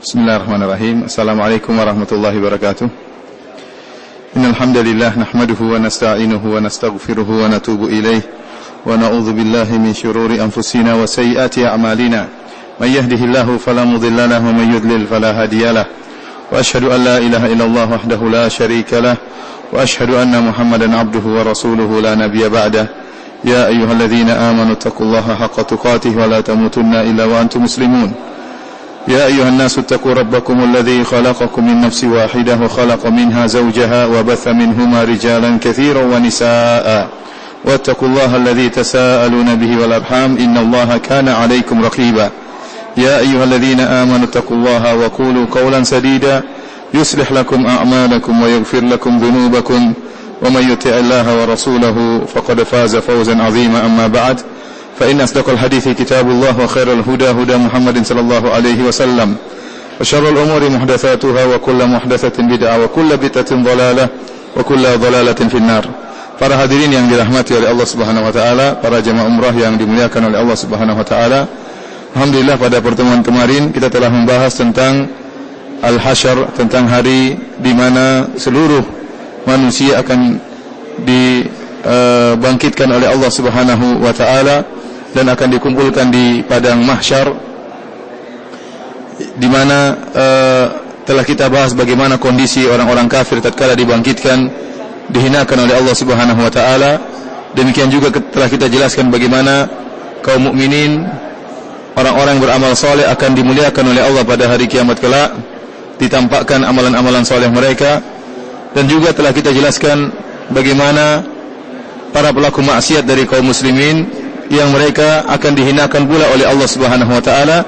Bismillahirrahmanirrahim. Assalamualaikum warahmatullahi wabarakatuh. Innal hamdalillah nahmaduhu wa nasta'inuhu wa nastaghfiruhu wa natubu ilayh wa na'udzu billahi min shururi anfusina wa sayyiati a'malina. May yahdihillahu fala mudilla lahu wa may yudlil fala hadiyalah. Wa asyhadu an la ilaha illallah wahdahu la syarika lah wa asyhadu anna Muhammadan 'abduhu wa rasuluhu la nabiyya ba'dah. Ya ayyuhalladzina amanu taqullaha haqqa tuqatih wa la tamutunna illa wa antum muslimun. يا أيها الناس اتقوا ربكم الذي خلقكم من نفس واحدة وخلق منها زوجها وبث منهما رجالا كثيرا ونساء واتقوا الله الذي تساءلون به والأرحام إن الله كان عليكم رقيبا يا أيها الذين آمنوا اتقوا الله وقولوا قولا سديدا يصلح لكم أعمالكم ويغفر لكم ذنوبكم ومن يطع الله ورسوله فقد فاز فوزا عظيما أما بعد فإن أصدق الحديث كتاب الله وخير الهدى هدى محمد صلى الله عليه وسلم وشر الأمور محدثاتها وكل محدثة بدعة وكل بدعة ضلالة وكل ضلالة في النار. Para hadirin yang dirahmati oleh Allah Subhanahu wa taala, para jemaah umrah yang dimuliakan oleh Allah Subhanahu wa taala. Alhamdulillah pada pertemuan kemarin kita telah membahas tentang Al-Hasyr, tentang hari di mana seluruh manusia akan dibangkitkan oleh Allah Subhanahu wa taala dan akan dikumpulkan di padang mahsyar, di mana telah kita bahas bagaimana kondisi orang-orang kafir tatkala dibangkitkan, dihinakan oleh Allah Subhanahu wa taala. Demikian juga telah kita jelaskan bagaimana kaum mukminin, orang-orang beramal saleh akan dimuliakan oleh Allah pada hari kiamat kelak, ditampakkan amalan-amalan saleh mereka. Dan juga telah kita jelaskan bagaimana para pelaku maksiat dari kaum muslimin yang mereka akan dihinakan pula oleh Allah Subhanahu wa taala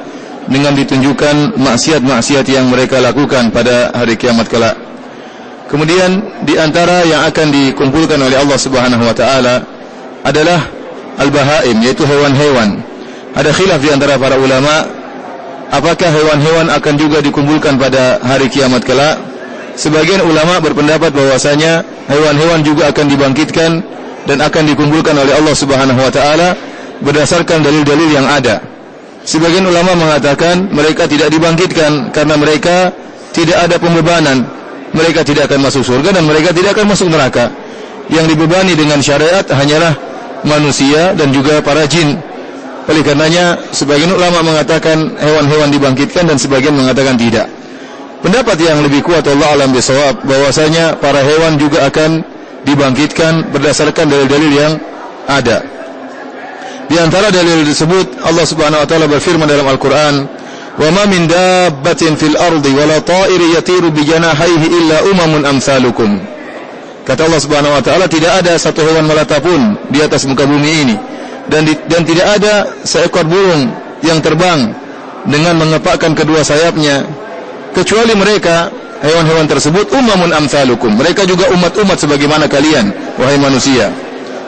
dengan ditunjukkan maksiat-maksiat yang mereka lakukan pada hari kiamat kelak. Kemudian di antara yang akan dikumpulkan oleh Allah Subhanahu wa taala adalah al-bahaim, yaitu hewan-hewan. Ada khilaf di antara para ulama apakah hewan-hewan akan juga dikumpulkan pada hari kiamat kelak. Sebagian ulama berpendapat bahwasanya hewan-hewan juga akan dibangkitkan dan akan dikumpulkan oleh Allah Subhanahu wa taala berdasarkan dalil-dalil yang ada. Sebagian ulama mengatakan mereka tidak dibangkitkan karena mereka tidak ada pembebanan. Mereka tidak akan masuk surga dan mereka tidak akan masuk neraka. Yang dibebani dengan syariat hanyalah manusia dan juga para jin. Oleh karenanya sebagian ulama mengatakan hewan-hewan dibangkitkan dan sebagian mengatakan tidak. Pendapat yang lebih kuat Allah alam bisawab bahwasanya para hewan juga akan dibangkitkan berdasarkan dalil-dalil yang ada. Di antara dalil tersebut Allah Subhanahu wa taala berfirman dalam Al-Qur'an, "Wa ma min dabbatin fil ardi wa la ta'irin yatiru bi janahihi illa umamun amsalukum." Kata Allah Subhanahu wa taala, tidak ada satu hewan melata pun di atas muka bumi ini dan tidak ada seekor burung yang terbang dengan mengepakkan kedua sayapnya kecuali mereka hewan-hewan tersebut umamun amsalukum. Mereka juga umat-umat sebagaimana kalian, wahai manusia.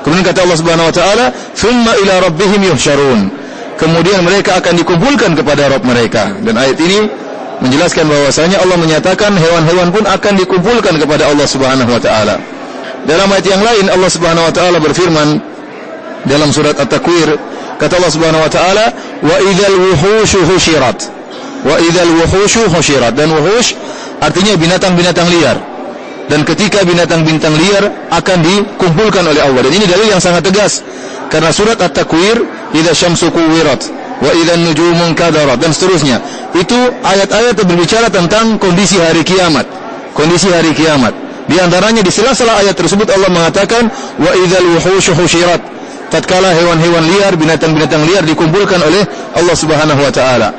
Kemudian kata Allah Subhanahu wa taala, "Tsumma ila rabbihim yuhsyarun." Kemudian mereka akan dikumpulkan kepada Rabb mereka. Dan ayat ini menjelaskan bahwasanya Allah menyatakan hewan-hewan pun akan dikumpulkan kepada Allah Subhanahu wa taala. Dalam ayat yang lain Allah Subhanahu wa taala berfirman dalam surat At-Takwir, kata Allah Subhanahu wa taala, "Wa idzal wuhushu husyirat." Wa idzal wuhushu husyirat. Dan wuhush artinya binatang-binatang liar. Dan ketika binatang-binatang liar akan dikumpulkan oleh Allah. Dan ini dalil yang sangat tegas. Karena surat At-Takwir, idza syamsu kuwirat wa idza nujumun kadarat dan seterusnya. Itu ayat-ayat yang berbicara tentang kondisi hari kiamat. Kondisi hari kiamat. Di antaranya di sela-sela ayat tersebut Allah mengatakan wa idzal wuhushu husyirat. Tatkala hewan-hewan liar, binatang-binatang liar dikumpulkan oleh Allah Subhanahu wa taala.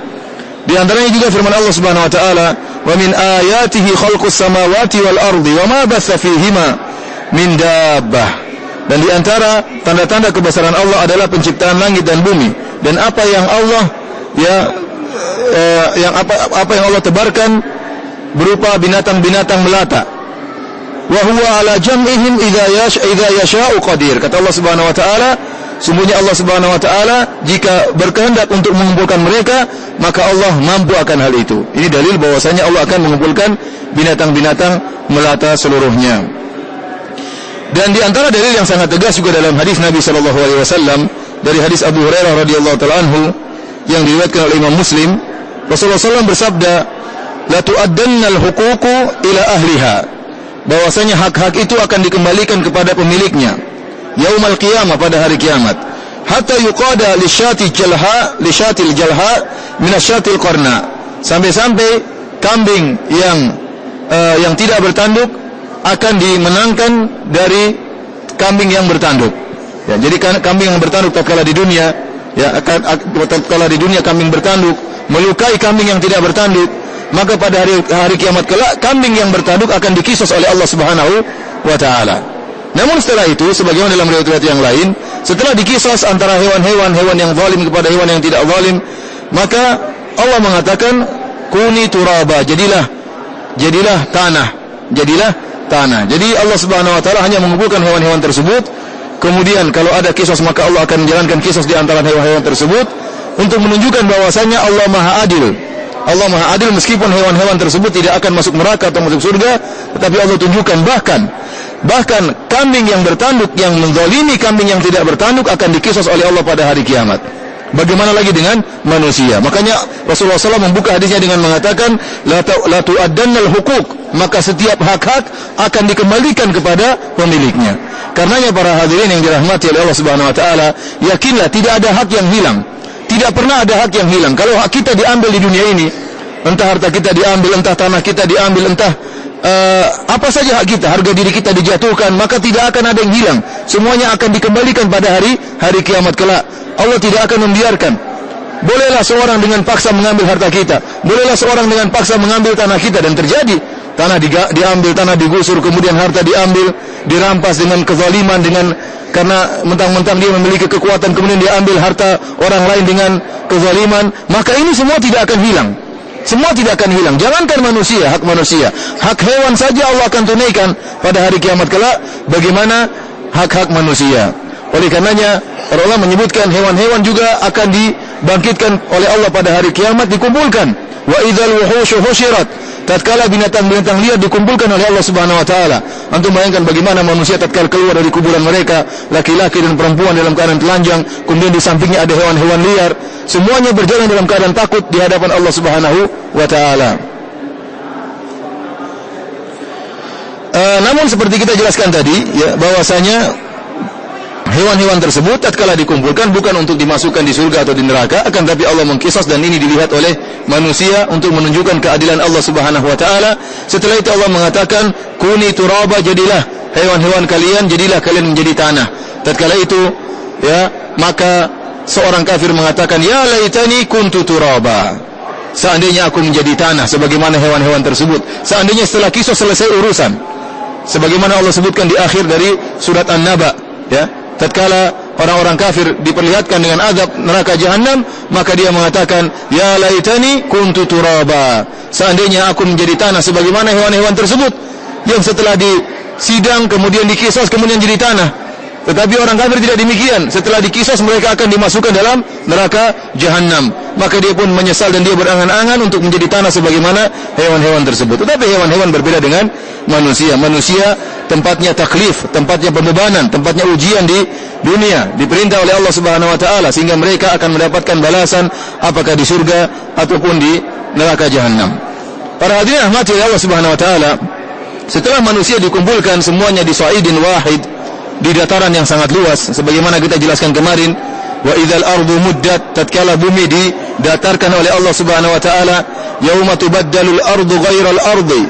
Di antaranya juga firman Allah Subhanahu wa taala, "Wa min ayatihi khalqus samawati wal ardi wa ma batha fihima min dabbah." Dan di antara tanda-tanda kebesaran Allah adalah penciptaan langit dan bumi dan apa yang Allah apa yang Allah tebarkan berupa binatang-binatang melata. Wa huwa ala jam'ihim idza yasha'u qadir. Kata Allah Subhanahu wa taala, sungguhnya Allah Subhanahu wa taala jika berkehendak untuk mengumpulkan mereka, maka Allah mampu akan hal itu. Ini dalil bahwasanya Allah akan mengumpulkan binatang-binatang melata seluruhnya. Dan di antara dalil yang sangat tegas juga dalam hadis Nabi sallallahu alaihi wasallam dari hadis Abu Hurairah radhiyallahu taala anhu yang diriwayatkan oleh Imam Muslim, Rasulullah SAW bersabda, la tu'addannal huququ ila ahliha, bahwasanya hak-hak itu akan dikembalikan kepada pemiliknya yaumal qiyamah, pada hari kiamat, hatta yuqada lisyatil jalha min asyatil qarna, sampai-sampai kambing yang tidak bertanduk akan dimenangkan dari kambing yang bertanduk. Ya, jadi kambing yang bertanduk tatkala di dunia, ya, tatkala di dunia kambing bertanduk melukai kambing yang tidak bertanduk, maka pada hari kiamat kelak kambing yang bertanduk akan dikisos oleh Allah Subhanahu wa taala. Namun setelah itu, sebagaimana dalam riwayat yang lain, setelah dikisos antara hewan yang zalim kepada hewan yang tidak zalim, maka Allah mengatakan kuni turaba, jadilah tanah. Jadi Allah Subhanahu wa taala hanya mengumpulkan hewan-hewan tersebut. Kemudian kalau ada kisos, maka Allah akan menjalankan kisos di antara hewan-hewan tersebut untuk menunjukkan bahwasanya Allah Maha Adil. Allah Maha Adil meskipun hewan-hewan tersebut tidak akan masuk neraka atau masuk surga, tetapi Allah tunjukkan bahkan kambing yang bertanduk yang menzalimi kambing yang tidak bertanduk akan dikisos oleh Allah pada hari kiamat. Bagaimana lagi dengan manusia? Makanya Rasulullah SAW membuka hadisnya dengan mengatakan la tu'addannal huquq, maka setiap hak-hak akan dikembalikan kepada pemiliknya. Karenanya para hadirin yang dirahmati oleh Allah Subhanahu wa taala, yakinlah tidak ada hak yang hilang. Tidak pernah ada hak yang hilang. Kalau hak kita diambil di dunia ini, entah harta kita diambil, entah tanah kita diambil, entah apa saja hak kita, harga diri kita dijatuhkan, maka tidak akan ada yang hilang. Semuanya akan dikembalikan pada hari kiamat kelak. Allah tidak akan membiarkan. Bolehlah seorang dengan paksa mengambil harta kita, bolehlah seorang dengan paksa mengambil tanah kita, dan terjadi. Tanah diambil, tanah digusur, kemudian harta diambil, dirampas dengan kezaliman, karena mentang-mentang dia memiliki kekuatan, kemudian dia ambil harta orang lain dengan kezaliman. Maka ini semua tidak akan hilang. Semua tidak akan hilang. Jangankan manusia, hak hewan saja Allah akan tunaikan pada hari kiamat kelak. Bagaimana hak-hak manusia? Oleh karenanya para ulama menyebutkan hewan-hewan juga akan dibangkitkan oleh Allah pada hari kiamat, dikumpulkan. Wa idzal wuhushu husyirat, tatkala binatang-binatang liar dikumpulkan oleh Allah Subhanahu wa taala. Antum bayangkan bagaimana manusia tatkala keluar dari kuburan mereka, laki-laki dan perempuan dalam keadaan telanjang, kemudian di sampingnya ada hewan-hewan liar, semuanya berjalan dalam keadaan takut di hadapan Allah Subhanahu wa taala. Namun seperti kita jelaskan tadi, ya, bahwasanya hewan-hewan tersebut tatkala dikumpulkan bukan untuk dimasukkan di surga atau di neraka, akan tapi Allah mengkisos, dan ini dilihat oleh manusia untuk menunjukkan keadilan Allah Subhanahu wa taala. Setelah itu Allah mengatakan kuni turaba, jadilah hewan-hewan kalian, jadilah kalian menjadi tanah. Tatkala itu, ya, maka seorang kafir mengatakan, ya laitani kuntu turaba, seandainya aku menjadi tanah sebagaimana hewan-hewan tersebut, seandainya setelah kisos selesai urusan. Sebagaimana Allah sebutkan di akhir dari surat An-Naba, ya, tatkala orang-orang kafir diperlihatkan dengan azab neraka jahanam, maka dia mengatakan, ya laitani kuntu turaba, seandainya aku menjadi tanah sebagaimana hewan-hewan tersebut yang setelah disidang kemudian dikisos kemudian jadi tanah. Tetapi orang kafir tidak demikian. Setelah dikisos mereka akan dimasukkan dalam neraka jahanam. Maka dia pun menyesal dan dia berangan-angan untuk menjadi tanah sebagaimana hewan-hewan tersebut. Tetapi hewan-hewan berbeda dengan manusia. Manusia tempatnya taklif, tempatnya pembebanan, tempatnya ujian di dunia, diperintah oleh Allah Subhanahu wa taala, sehingga mereka akan mendapatkan balasan apakah di surga ataupun di neraka jahanam. Para hadirin rahmati Allah Subhanahu wa taala, setelah manusia dikumpulkan semuanya di sa'idin wahid, di dataran yang sangat luas, sebagaimana kita jelaskan kemarin, wa idzal ardu muddat, tatkala bumi didatarkan oleh Allah Subhanahu wa taala, yauma tubaddalul ardu ghairal ardi,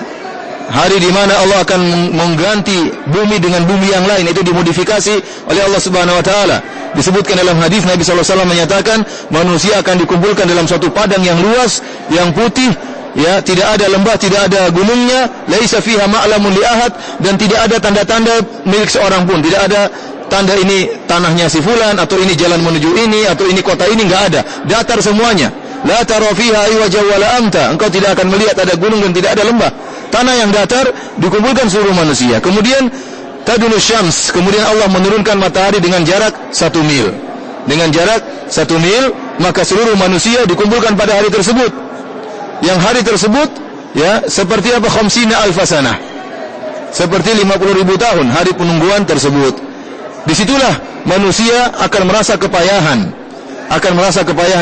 hari di mana Allah akan mengganti bumi dengan bumi yang lain, itu dimodifikasi oleh Allah Subhanahu wa taala. Disebutkan dalam hadis Nabi sallallahu alaihi wasallam menyatakan manusia akan dikumpulkan dalam suatu padang yang luas, yang putih, ya, tidak ada lembah, tidak ada gunungnya, laisa fiha ma'lamun li ahad, dan tidak ada tanda-tanda milik seorang pun. Tidak ada tanda ini tanahnya si fulan, atau ini jalan menuju ini, atau ini kota ini, enggak ada. Datar semuanya. La tara fiha iwaja wala amta. Engkau tidak akan melihat ada gunung dan tidak ada lembah. Tanah yang datar, dikumpulkan seluruh manusia. Kemudian tadulu syams, kemudian Allah menurunkan matahari dengan jarak 1 mil. Dengan jarak 1 mil, maka seluruh manusia dikumpulkan pada hari tersebut. Yang hari tersebut, ya, seperti apa? Khamsina alfasanah, seperti 50.000 tahun hari penungguan tersebut. Disitulah manusia akan merasa kepayahan,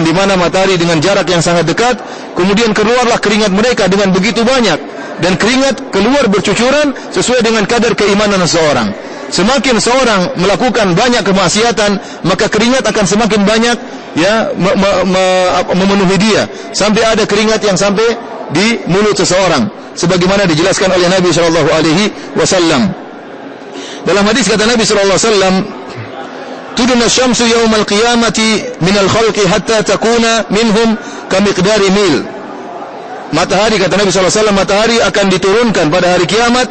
di mana matahari dengan jarak yang sangat dekat kemudian keluarlah keringat mereka dengan begitu banyak, dan keringat keluar bercucuran sesuai dengan kadar keimanan seseorang. Semakin seorang melakukan banyak kemaksiatan, maka keringat akan semakin banyak, ya, memenuhi dia, sampai ada keringat yang sampai di mulut seseorang, sebagaimana dijelaskan oleh Nabi sallallahu alaihi wasallam. Dalam hadis kata Nabi sallallahu alaihi wasallam, "Tudna syamsu yaumal qiyamati minal khalqi hatta takuna minhum kamiqdari mil." Matahari, kata Nabi sallallahu alaihi wasallam, matahari akan diturunkan pada hari kiamat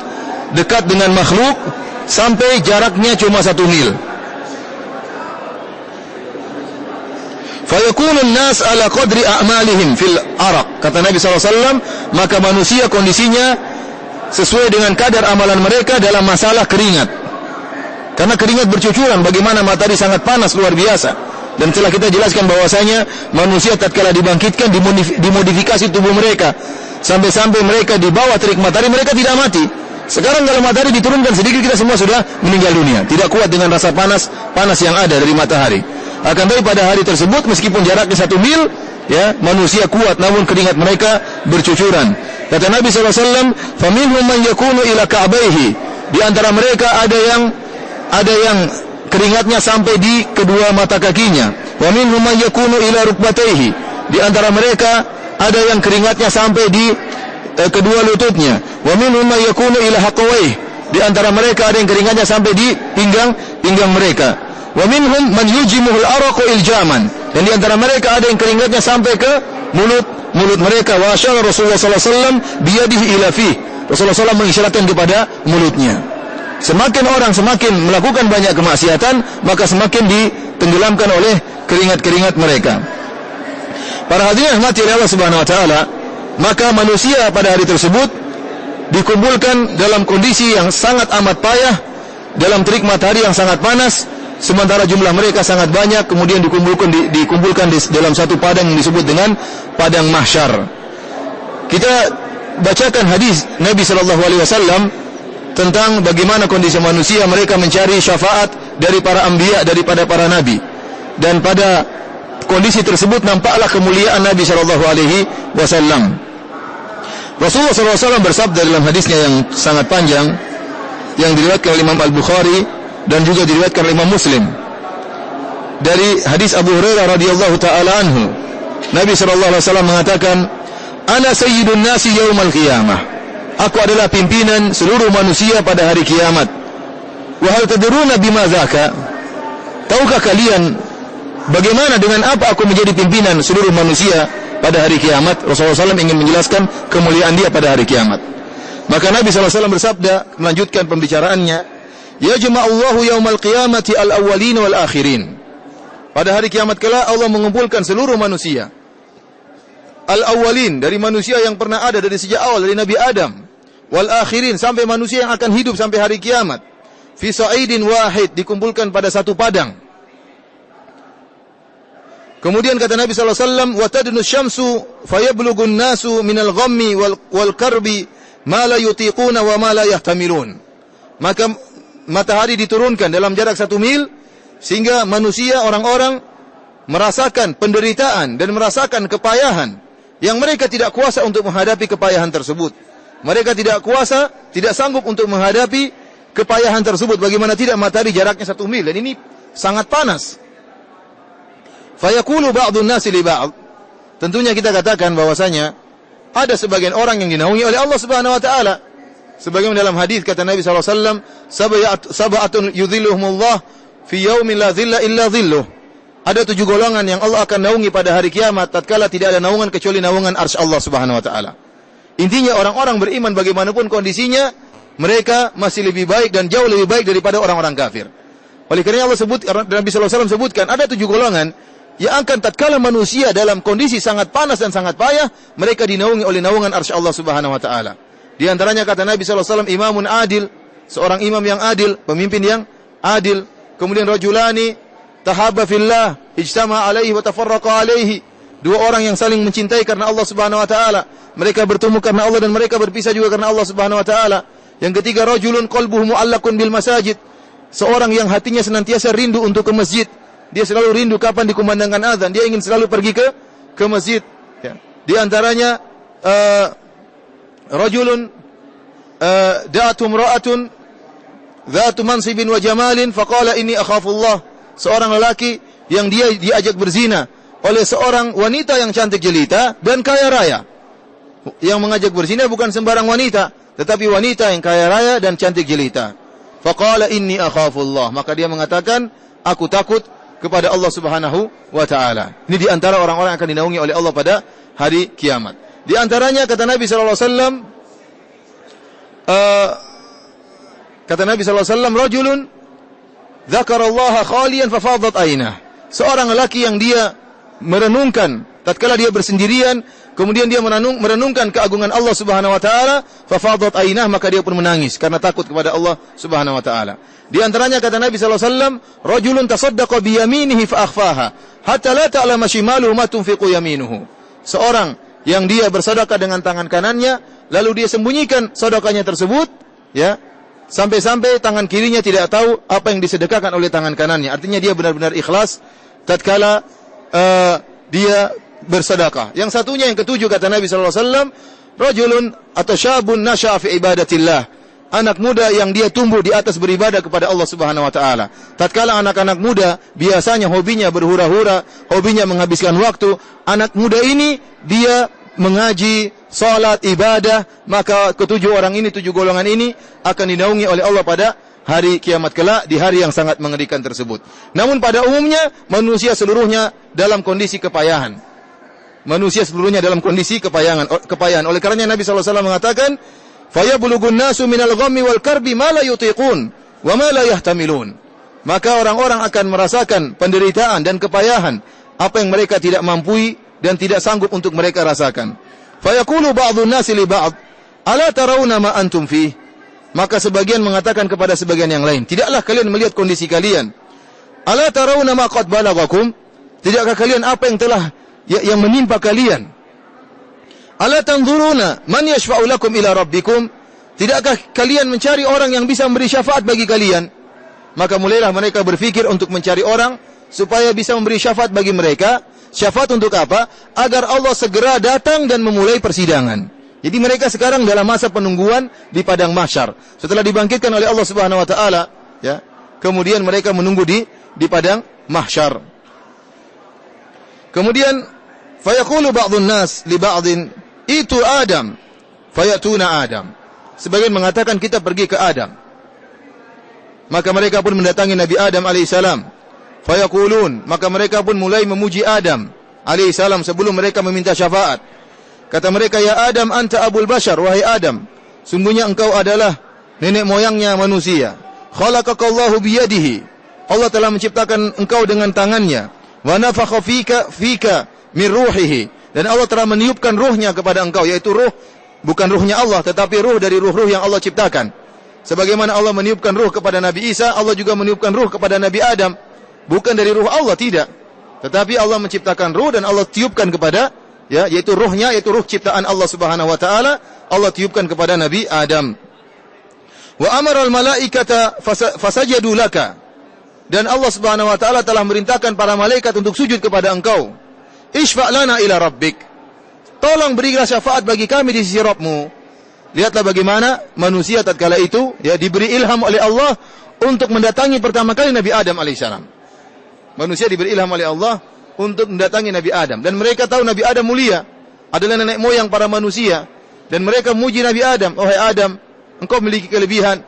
dekat dengan makhluk sampai jaraknya cuma 1 mil. Fayakunun nas ala qadri a'malihim fil araq. Kata Nabi SAW, maka manusia kondisinya sesuai dengan kadar amalan mereka dalam masalah keringat. Karena keringat bercucuran, bagaimana matahari sangat panas luar biasa. Dan telah kita jelaskan bahwasanya manusia tatkala dibangkitkan dimodifikasi tubuh mereka sampai-sampai mereka di bawah terik matahari mereka tidak mati. Sekarang kalau matahari diturunkan sedikit, kita semua sudah meninggal dunia, tidak kuat dengan rasa panas yang ada dari matahari. Akan tapi pada hari tersebut, meskipun jaraknya 1 mil, ya, manusia kuat, namun keringat mereka bercucuran. Kata Nabi SAW, "Faminhum man yakunu ila ka'baihi." Di antara mereka ada yang keringatnya sampai di kedua mata kakinya. Wa minhum man yakunu ila rukbatayhi. Di antara mereka ada yang keringatnya sampai di kedua lututnya. Wa minhum man yakunu ila haqawayhi. Di antara mereka ada yang keringatnya sampai di pinggang mereka. Wa minhum man yujimuhul araqu iljaman. Dan di antara mereka ada yang keringatnya sampai ke mulut mereka. Wa asyara Rasulullah sallallahu alaihi wasallam biyadihi ila fih. Rasulullah SAW mengisyaratkan kepada mulutnya. Semakin orang semakin melakukan banyak kemaksiatan, maka semakin ditenggelamkan oleh keringat-keringat mereka. Para hadirin rahmati Allah Subhanahu wa taala, maka manusia pada hari tersebut dikumpulkan dalam kondisi yang sangat amat payah, dalam terik matahari yang sangat panas, sementara jumlah mereka sangat banyak, kemudian dikumpulkan di dalam satu padang yang disebut dengan padang mahsyar. Kita bacakan hadis Nabi sallallahu alaihi wasallam tentang bagaimana kondisi manusia, mereka mencari syafaat dari para anbiya, daripada para nabi. Dan pada kondisi tersebut nampaklah kemuliaan Nabi sallallahu alaihi wasallam. Rasulullah sallallahu alaihi wasallam bersabda dalam hadisnya yang sangat panjang yang diriwayatkan oleh Imam Al-Bukhari dan juga diriwayatkan oleh Imam Muslim dari hadis Abu Hurairah radhiyallahu taala anhu. Nabi sallallahu alaihi wasallam mengatakan, "Ana sayyidun nasi yaumal qiyamah." Aku adalah pimpinan seluruh manusia pada hari kiamat. Wa hal tadruna bima dzaka? Tahukah kalian bagaimana dengan apa aku menjadi pimpinan seluruh manusia pada hari kiamat? Rasulullah SAW ingin menjelaskan kemuliaan dia pada hari kiamat. Maka Nabi SAW bersabda, melanjutkan pembicaraannya, "Yajma'ullahu yaumal qiyamati al-awwalin wal akhirin." Pada hari kiamat kelak Allah mengumpulkan seluruh manusia. Al-awwalin, dari manusia yang pernah ada dari sejak awal, dari Nabi Adam, wal akhirin, sampai manusia yang akan hidup sampai hari kiamat, fi sa'idin wahid, dikumpulkan pada satu padang. Kemudian kata Nabi sallallahu alaihi wasallam, "Wa tadnu syamsu fayablughun nasu minal ghammi wal karbi ma la yutiquna wa ma la yahtamilun." Maka matahari diturunkan dalam jarak 1 mil sehingga manusia, orang-orang merasakan penderitaan dan merasakan kepayahan yang mereka tidak kuasa untuk menghadapi kepayahan tersebut. Mereka tidak kuasa, tidak sanggup untuk menghadapi kepayahan tersebut. Bagaimana tidak, matahari jaraknya 1 mil dan ini sangat panas. Fayaqulu ba'dun nasi li ba'd. Tentunya kita katakan bahwasanya ada sebagian orang yang dinaungi oleh Allah Subhanahu wa taala. Sebagaimana dalam hadis kata Nabi sallallahu alaihi wasallam, "Sab'atun yudhilluhumullah fi yaumin la dhilla illa dhilluh." Ada 7 golongan yang Allah akan naungi pada hari kiamat tatkala tidak ada naungan kecuali naungan arsy Allah Subhanahu wa taala. Intinya orang-orang beriman bagaimanapun kondisinya, mereka masih lebih baik dan jauh lebih baik daripada orang-orang kafir. Oleh karena Allah sebut, Nabi sallallahu alaihi wasallam sebutkan ada 7 golongan yang akan tatkala manusia dalam kondisi sangat panas dan sangat payah, mereka dinaungi oleh naungan arsy Allah Subhanahu wa taala. Di antaranya kata Nabi sallallahu alaihi wasallam, imamun adil, seorang imam yang adil, pemimpin yang adil. Kemudian rajulani tahabba fillah, ijtama alaihi wa tafarraqa alaihi. 2 orang yang saling mencintai karena Allah Subhanahu wa taala. Mereka bertemu karena Allah dan mereka berpisah juga karena Allah Subhanahu wa taala. Yang ketiga, rajulun qalbuhu mu'allaqun bil masajid. Seorang yang hatinya senantiasa rindu untuk ke masjid. Dia selalu rindu kapan dikumandangkan azan. Dia ingin selalu pergi ke masjid. Ya. Di antaranya rajulun da'atu imra'atun dhatu mansibin wa jamalin faqala inni akhafullah. Seorang lelaki yang dia diajak berzina oleh seorang wanita yang cantik jelita dan kaya raya. Yang mengajak berzina bukan sembarang wanita, tetapi wanita yang kaya raya dan cantik jelita. Faqala inni akhafullah. Maka dia mengatakan, aku takut kepada Allah Subhanahu wa taala. Ini di antara orang-orang yang akan dinaungi oleh Allah pada hari kiamat. Di antaranya kata Nabi sallallahu alaihi wasallam, rajulun dzakarallaha khaliyan fafadat ainah. Seorang lelaki yang dia merenungkan tatkala dia bersendirian, kemudian dia merenungkan keagungan Allah Subhanahu wa taala, fafadat ainah, maka dia pun menangis karena takut kepada Allah Subhanahu wa taala. Di antaranya kata Nabi sallallahu alaihi wasallam, rajulun tasaddaqa bi yaminihi fa akhfaha hatta la ta'lama shimaluhu ma tunfiqu yaminuhu. Seorang yang dia bersedekah dengan tangan kanannya, lalu dia sembunyikan sedekahnya tersebut, ya, sampai-sampai tangan kirinya tidak tahu apa yang disedekahkan oleh tangan kanannya. Artinya dia benar-benar ikhlas tatkala dia bersedekah. Yang satunya, yang ketujuh kata Nabi sallallahu alaihi wasallam, rajulun atau syabun nasya'a fi ibadatillah. Anak muda yang dia tumbuh di atas beribadah kepada Allah Subhanahu wa taala. Tatkala anak-anak muda biasanya hobinya berhura-hura, hobinya menghabiskan waktu, anak muda ini dia mengaji, salat, ibadah, maka ketujuh orang ini, tujuh golongan ini akan dinaungi oleh Allah pada hari kiamat kelak, di hari yang sangat mengerikan tersebut. Namun pada umumnya manusia seluruhnya dalam kondisi kepayahan. Manusia seluruhnya dalam kondisi kepayahan. Oleh karenanya Nabi sallallahu alaihi wasallam mengatakan, fayablughun nasu minal ghammi wal karbi ma la yutiqun wa ma la yahtamilun. Maka orang-orang akan merasakan penderitaan dan kepayahan apa yang mereka tidak mampu dan tidak sanggup untuk mereka rasakan. Fayaqulu ba'dun nasi li ba'd, ala tarawna ma antum fi? Maka sebagian mengatakan kepada sebagian yang lain, tidaklah kalian melihat kondisi kalian? Ala tarawna ma qad balaghakum? Tidakkah kalian apa yang telah yang menimpa kalian? Ala tanzuruna man yashfa'u lakum ila rabbikum? Tidakkah kalian mencari orang yang bisa memberi syafaat bagi kalian? Maka mulailah mereka berfikir untuk mencari orang supaya bisa memberi syafaat bagi mereka. Syafaat untuk apa? Agar Allah segera datang dan memulai persidangan. Jadi mereka sekarang dalam masa penungguan di padang mahsyar. Setelah dibangkitkan oleh Allah Subhanahu wa taala, ya, kemudian mereka menunggu di padang mahsyar. Kemudian fayaqulu ba'dun nas li ba'din itu Adam, fayatuna Adam. Sebagian mengatakan kita pergi ke Adam. Maka mereka pun mendatangi Nabi Adam alaihissalam. Fayaqulun, maka mereka pun mulai memuji Adam alaihissalam sebelum mereka meminta syafaat. Kata mereka, ya Adam anta abul bashar, wahai Adam, sungguhnya engkau adalah nenek moyangnya manusia. Khalaqakallahu biyadihi, Allah telah menciptakan engkau dengan tangannya. Wa nafakha fika min ruhihi, dan Allah telah meniupkan ruhnya kepada engkau, yaitu ruh, bukan ruhnya Allah, tetapi ruh dari ruh-ruh yang Allah ciptakan. Sebagaimana Allah meniupkan ruh kepada Nabi Isa, Allah juga meniupkan ruh kepada Nabi Adam. Bukan dari ruh Allah, tidak. Tetapi Allah menciptakan ruh dan Allah tiupkan kepada, ya, yaitu ruhnya, yaitu ruh ciptaan Allah Subhanahu wa taala, Allah tiupkan kepada Nabi Adam. Wa amara al-malaikata fasajadu laka. Dan Allah Subhanahu wa taala telah merintahkan para malaikat untuk sujud kepada engkau. Ishfa' lana ila rabbik. Tolong berilah syafaat bagi kami di sisi Rabbmu. Lihatlah bagaimana manusia tatkala itu, ya, diberi ilham oleh Allah untuk mendatangi pertama kali Nabi Adam alaihissalam. Manusia diberi ilham oleh Allah untuk mendatangi Nabi Adam, dan mereka tahu Nabi Adam mulia, adalah nenek moyang para manusia, dan mereka memuji Nabi Adam. Wahai Adam, engkau memiliki kelebihan,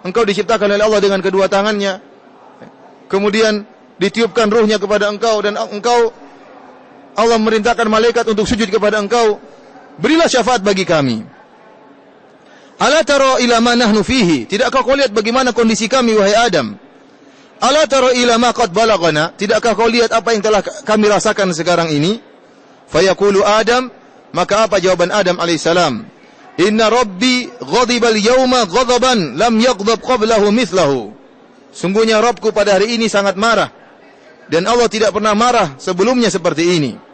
engkau diciptakan oleh Allah dengan kedua tangannya, kemudian ditiupkan ruhnya kepada engkau, dan engkau, Allah merintahkan malaikat untuk sujud kepada engkau. Berilah syafaat bagi kami. Ala tara ila ma nahnu fihi? Tidakkah kau lihat bagaimana kondisi kami, wahai Adam? Ala tara ila ma qad balagana? Tidakkah kau lihat apa yang telah kami rasakan sekarang ini? Fayaqulu Adam, maka apa jawaban Adam alaihissalam? Inna rabbi ghadibal yawma ghadaban lam yaghdab qablahu mithlahu. Sungguhnya Rabbku pada hari ini sangat marah, dan Allah tidak pernah marah sebelumnya seperti ini.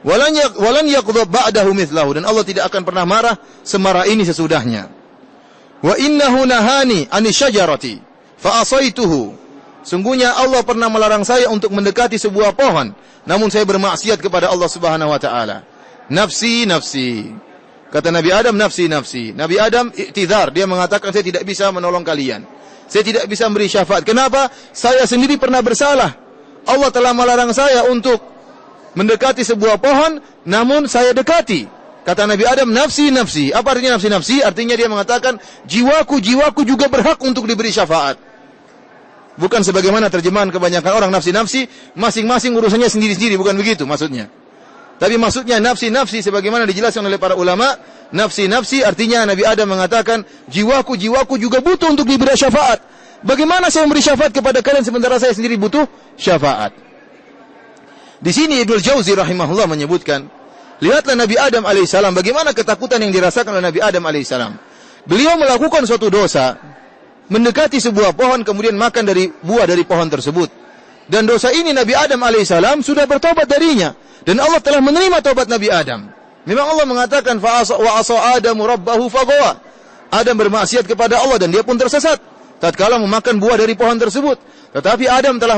Walan yaghdab ba'dahu mithlahu, dan Allah tidak akan pernah marah semarah ini sesudahnya. Wa innahu nahani 'ani syajarati fa asaituhu. Sungguhnya Allah pernah melarang saya untuk mendekati sebuah pohon, namun saya bermaksiat kepada Allah Subhanahu wa taala. nafsi, nafsi. Kata Nabi Adam, nafsi, nafsi. Nabi Adam i'tidhar, dia mengatakan saya tidak bisa menolong kalian. Saya tidak bisa memberi syafaat. Kenapa? Saya sendiri pernah bersalah. Allah telah melarang saya untuk mendekati sebuah pohon, namun saya dekati. Kata Nabi Adam, nafsi, nafsi. Apa artinya nafsi, nafsi? Artinya dia mengatakan, jiwaku, jiwaku juga berhak untuk diberi syafaat. Bukan sebagaimana terjemahan kebanyakan orang, nafsi, nafsi, masing-masing urusannya sendiri-sendiri. Bukan begitu maksudnya. Tapi maksudnya nafsi-nafsi sebagaimana dijelaskan oleh para ulama, nafsi-nafsi artinya Nabi Adam mengatakan, jiwaku, jiwaku juga butuh untuk diberi syafaat. Bagaimana saya memberi syafaat kepada kalian sementara saya sendiri butuh syafaat? Di sini Ibnul Jauzi rahimahullah menyebutkan, lihatlah Nabi Adam alaihissalam, bagaimana ketakutan yang dirasakan oleh Nabi Adam alaihissalam. Beliau melakukan suatu dosa, mendekati sebuah pohon, kemudian makan dari buah dari pohon tersebut. Dan dosa ini Nabi Adam alaihissalam sudah bertobat darinya. Dan Allah telah menerima taubat Nabi Adam. Memang Allah mengatakan, wa asa Adamu rabbahu faghawa. Adam bermaksiat kepada Allah dan dia pun tersesat tatkala memakan buah dari pohon tersebut. Tetapi Adam telah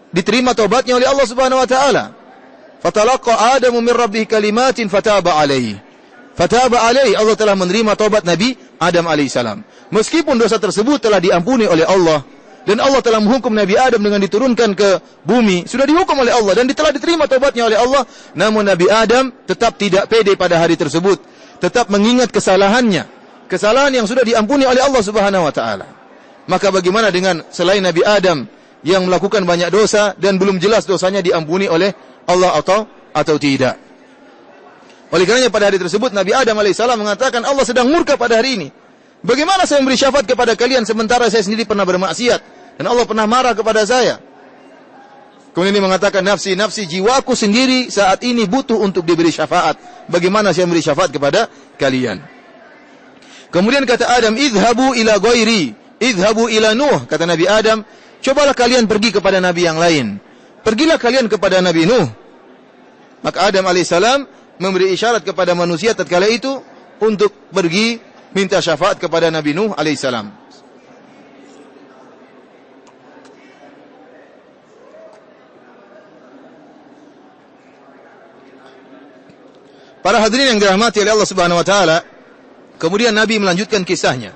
diterima taubatnya oleh Allah Subhanahu wa taala. Fatalaqa Adamu min rabbih kalimatin fataba alaihi. Fataba alaihi, Allah telah menerima taubat Nabi Adam alaihissalam. Meskipun dosa tersebut telah diampuni oleh Allah dan Allah telah menghukum Nabi Adam dengan diturunkan ke bumi, sudah dihukum oleh Allah dan telah diterima taubatnya oleh Allah, namun Nabi Adam tetap tidak pede pada hari tersebut, tetap mengingat kesalahannya, kesalahan yang sudah diampuni oleh Allah Subhanahu wa taala. Maka bagaimana dengan selain Nabi Adam yang melakukan banyak dosa dan belum jelas dosanya diampuni oleh Allah atau tidak? Oleh karenanya pada hari tersebut Nabi Adam alaihissalam mengatakan, Allah sedang murka pada hari ini. Bagaimana saya memberi syafaat kepada kalian sementara saya sendiri pernah bermaksiat dan Allah pernah marah kepada saya? Kemudian dia mengatakan, nafsi, nafsi, jiwaku sendiri saat ini butuh untuk diberi syafaat. Bagaimana saya memberi syafaat kepada kalian? Kemudian kata Adam, idhabu ila ghairi, idhabu ila Nuh. Kata Nabi Adam, cobalah kalian pergi kepada nabi yang lain. Pergilah kalian kepada Nabi Nuh. Maka Adam alaihissalam memberi isyarat kepada manusia tatkala itu untuk pergi minta syafaat kepada Nabi Nuh alaihissalam. Para hadirin yang dirahmati oleh Allah Subhanahu wa taala, kemudian Nabi melanjutkan kisahnya,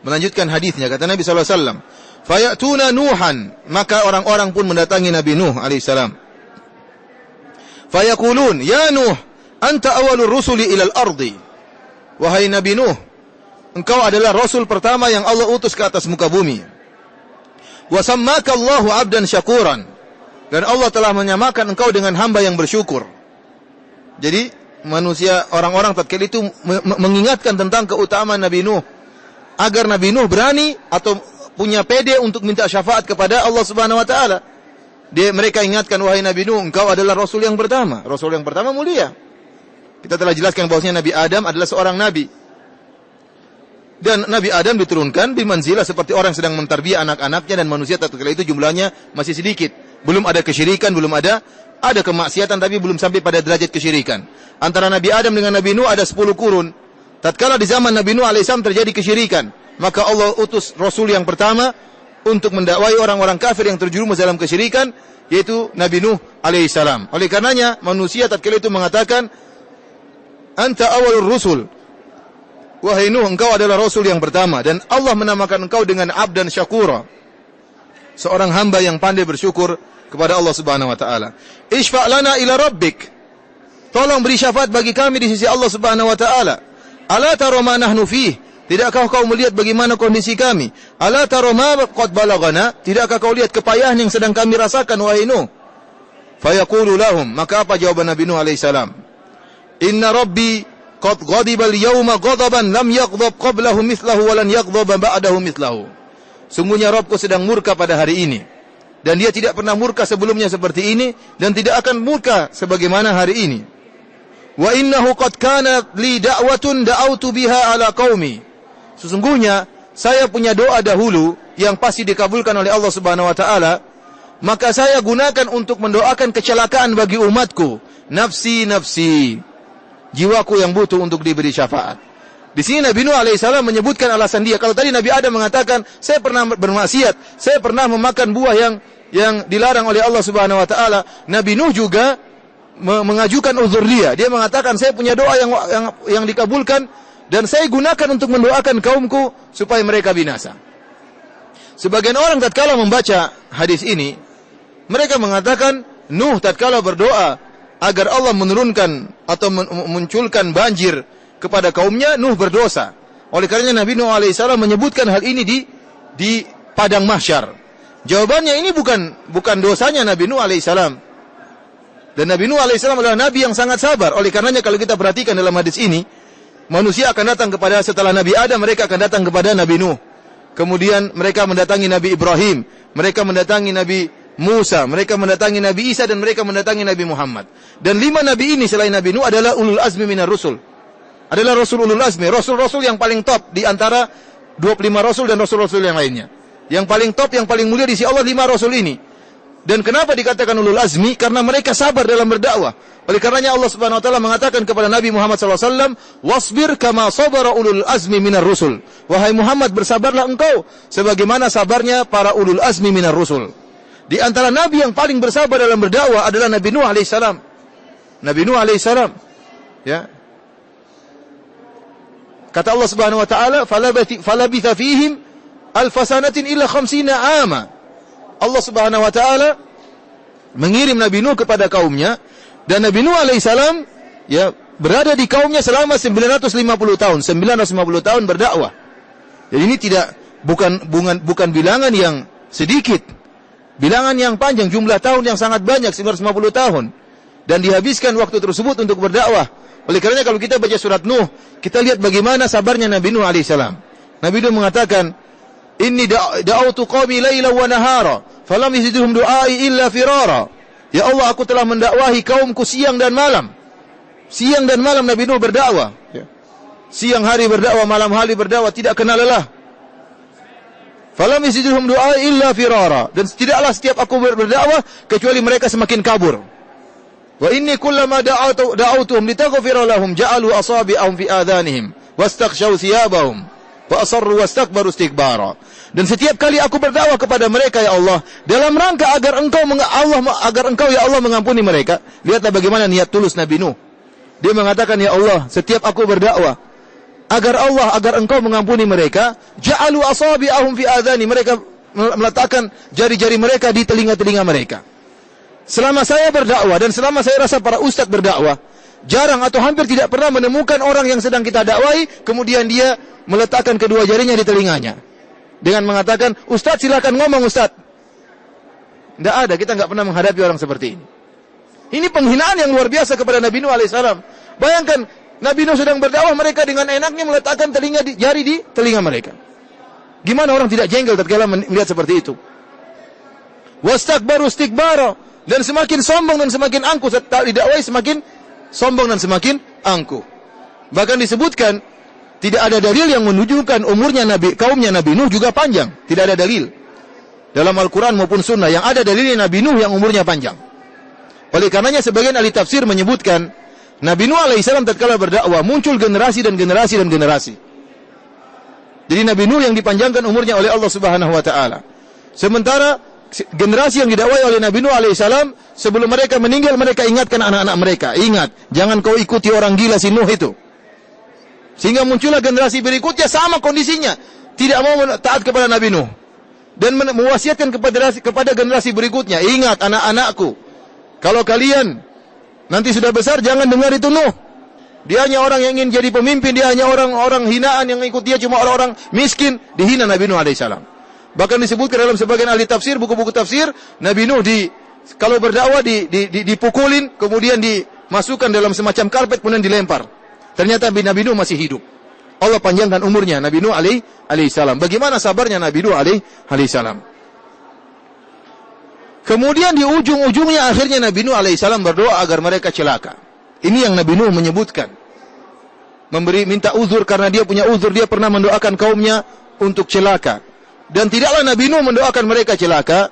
melanjutkan hadisnya. Kata Nabi sallallahu alaihi wasallam, "Fayatuna Nuhan", maka orang-orang pun mendatangi Nabi Nuh alaihissalam. Fayaqulun, "Ya Nuh, anta awwalur rusuli ilal ardi." Wahai Nabi Nuh, engkau adalah rasul pertama yang Allah utus ke atas muka bumi. Wa sammaka Allahu 'abdan syakuran. Dan Allah telah menyamakan engkau dengan hamba yang bersyukur. Jadi manusia, orang-orang tatkala itu mengingatkan tentang keutamaan Nabi Nuh agar Nabi Nuh berani atau punya pede untuk minta syafaat kepada Allah Subhanahu wa taala. Mereka ingatkan, wahai Nabi Nuh, engkau adalah rasul yang pertama. Rasul yang pertama mulia. Kita telah jelaskan bahwasanya Nabi Adam adalah seorang nabi. Dan Nabi Adam diturunkan bimanzilah seperti orang yang sedang mentarbiyah anak-anaknya, dan manusia tatkala itu jumlahnya masih sedikit. Belum ada kesyirikan, belum ada kemaksiatan, tapi belum sampai pada derajat kesyirikan. Antara Nabi Adam dengan Nabi Nuh ada 10 kurun. Tatkala di zaman Nabi Nuh alaihissalam terjadi kesyirikan, maka Allah utus Rasul yang pertama untuk mendakwai orang-orang kafir yang terjerumus dalam kesyirikan, yaitu Nabi Nuh alaihissalam. Oleh karenanya manusia tatkala itu mengatakan, anta awalur rusul. Wahai Nuh, engkau adalah Rasul yang pertama. Dan Allah menamakan engkau dengan abdan syakura, seorang hamba yang pandai bersyukur kepada Allah Subhanahu wa taala. Ishfa' lana ila rabbik. Tolong beri syafaat bagi kami di sisi Allah Subhanahu wa taala. Ala tara ma nahnu fih. Tidakkah kau melihat bagaimana kondisi kami? Ala tara ma qad balagana. Tidakkah kau lihat kepayahan yang sedang kami rasakan, wahai Nuh? Fayaqulu lahum, maka apa jawaban Nabi Nuh alaihi salam? Inna rabbi qad ghadiba al-yawma ghadaban lam yaghdab qablahu mithlahu wa lan yaghdab ba'dahu mithlahu. Sungguhnya Rabbku sedang murka pada hari ini, dan dia tidak pernah murka sebelumnya seperti ini, dan tidak akan murka sebagaimana hari ini. Wa innahu qad kana li da'watun da'awtu biha ala qaumi. Sesungguhnya saya punya doa dahulu yang pasti dikabulkan oleh Allah Subhanahu wa taala, maka saya gunakan untuk mendoakan kecelakaan bagi umatku. Nafsi, nafsi. Jiwaku yang butuh untuk diberi syafaat. Di sini Nabi Nuh alaihissalam menyebutkan alasan dia. Kalau tadi Nabi Adam mengatakan, saya pernah bermaksiat, saya pernah memakan buah yang dilarang oleh Allah Subhanahu wa taala. Nabi Nuh juga mengajukan uzur dia. Dia mengatakan, saya punya doa yang dikabulkan dan saya gunakan untuk mendoakan kaumku supaya mereka binasa. Sebagian orang tatkala membaca hadis ini, mereka mengatakan Nuh tatkala berdoa agar Allah menurunkan atau memunculkan banjir kepada kaumnya, Nuh berdosa. Oleh karenanya Nabi Nuh alaihissalam menyebutkan hal ini di padang mahsyar. Jawabannya ini bukan dosanya Nabi Nuh alaihissalam. Dan Nabi Nuh alaihissalam adalah nabi yang sangat sabar. Oleh karenanya kalau kita perhatikan dalam hadis ini, manusia akan datang setelah Nabi Adam, mereka akan datang kepada Nabi Nuh. Kemudian mereka mendatangi Nabi Ibrahim, mereka mendatangi Nabi Musa, mereka mendatangi Nabi Isa, dan mereka mendatangi Nabi Muhammad. Dan 5 nabi ini selain Nabi Nuh adalah ulul azmi minar rusul. Adalah rasul ulul azmi, rasul-rasul yang paling top di antara 25 rasul dan rasul-rasul yang lainnya. Yang paling top, yang paling mulia di sisi Allah 5 rasul ini. Dan kenapa dikatakan ulul azmi? Karena mereka sabar dalam berdakwah. Oleh karenanya Allah Subhanahu wa taala mengatakan kepada Nabi Muhammad SAW, "Wasbir kama sabara ulul azmi minar rusul." Wahai Muhammad, bersabarlah engkau sebagaimana sabarnya para ulul azmi minar rusul. Di antara nabi yang paling bersabar dalam berdakwah adalah Nabi Nuh alaihissalam. Nabi Nuh alaihissalam, ya. Kata Allah Subhanahu wa taala, "Falabitha fihim alfasanatin illa 50 ama." Allah Subhanahu wa taala mengirim Nabi Nuh kepada kaumnya, dan Nabi Nuh alaihissalam ya berada di kaumnya selama 950 tahun, 950 tahun berdakwah. Jadi ini bukan bilangan yang sedikit. Bilangan yang panjang, jumlah tahun yang sangat banyak, 950 tahun. Dan dihabiskan waktu tersebut untuk berdakwah. Oleh karenanya kalau kita baca surat Nuh, kita lihat bagaimana sabarnya Nabi Nuh alaihissalam. Nabi Nuh mengatakan, "Inni da'autu qaumi laila wa nahara, falam yazidhum du'ai illa firara." Ya Allah, aku telah mendakwahi kaumku siang dan malam. Siang dan malam Nabi Nuh berdakwah. Siang hari berdakwah, malam hari berdakwah, tidak kenal lelah. Falam yazidhum du'ai illa firara. Dan tidaklah setiap aku berdakwah kecuali mereka semakin kabur. Wa inni kullama da'autuhum litaghfira lahum ja'alu asabi'ahum fi adhanihim wastaghshaw thiyabahum wa asarru wastakbaru istikbara. Dan setiap kali aku berdakwah kepada mereka, ya Allah, dalam rangka agar engkau ya Allah mengampuni mereka. Lihatlah bagaimana niat tulus Nabi Nuh. Dia mengatakan, ya Allah, setiap aku berdakwah agar engkau mengampuni mereka, ja'alu asabi'ahum fi adhani, mereka meletakkan jari-jari mereka di telinga-telinga mereka. Selama saya berdakwah dan selama saya rasa para ustadz berdakwah, jarang atau hampir tidak pernah menemukan orang yang sedang kita dakwahi kemudian dia meletakkan kedua jarinya di telinganya dengan mengatakan, "Ustadz silakan ngomong Ustadz." Tidak ada, kita nggak pernah menghadapi orang seperti ini. Ini penghinaan yang luar biasa kepada Nabi Nuh alaihissalam. Bayangkan Nabi Nuh sedang berdakwah, mereka dengan enaknya meletakkan jari di telinga mereka. Gimana orang tidak jengkel tatkala melihat seperti itu? Wastakbaru istikbara. Dan semakin sombong dan semakin angkuh, setelah didakwai semakin sombong dan semakin angkuh. Bahkan disebutkan tidak ada dalil yang menunjukkan umurnya kaumnya Nabi Nuh juga panjang. Tidak ada dalil dalam Al-Quran maupun Sunnah yang ada dalilnya Nabi Nuh yang umurnya panjang. Oleh karenanya sebagian ahli tafsir menyebutkan Nabi Nuh alaihissalam tatkala berdakwah muncul generasi dan generasi dan generasi. Jadi Nabi Nuh yang dipanjangkan umurnya oleh Allah Subhanahu wa taala. Sementara generasi yang didakwai oleh Nabi Nuh alaihissalam, sebelum mereka meninggal, mereka ingatkan anak-anak mereka, ingat, jangan kau ikuti orang gila si Nuh itu. Sehingga muncullah generasi berikutnya sama kondisinya, tidak mau taat kepada Nabi Nuh. Dan mewasiatkan kepada generasi berikutnya, ingat anak-anakku, kalau kalian nanti sudah besar, jangan dengar itu Nuh. Dia hanya orang yang ingin jadi pemimpin, dia hanya orang-orang hinaan yang ikut dia, cuma orang-orang miskin, dihina Nabi Nuh alaihissalam. Bahkan disebutkan dalam sebagian ahli tafsir, buku-buku tafsir, Nabi Nuh kalau berdakwah dipukulin, kemudian dimasukkan dalam semacam karpet, kemudian dilempar. Ternyata Nabi Nuh masih hidup. Allah panjangkan umurnya Nabi Nuh alaihissalam. Bagaimana sabarnya Nabi Nuh alaihissalam? Kemudian di ujung-ujungnya akhirnya Nabi Nuh alaihissalam berdoa agar mereka celaka. Ini yang Nabi Nuh menyebutkan. Minta uzur karena dia punya uzur, dia pernah mendoakan kaumnya untuk celaka. Dan tidaklah Nabi Nuh mendoakan mereka celaka